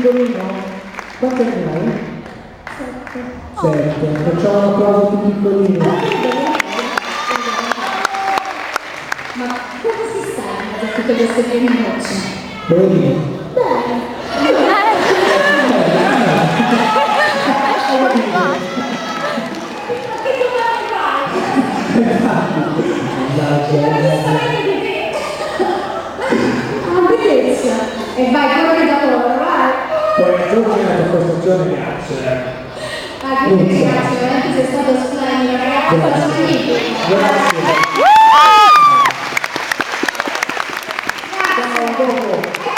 piccolino? Quanti anni hai? 7. Facciamo un applauso più piccolino. Ma come si sta con tutte queste femminucce? Bene. Bene. E vai fuori da loro, vai! Poi giorno la costruzione piace. Ah, che ti ringrazio, veramente sei stato splendido, ragazzi, Grazie. Grazie. Ciao, dopo.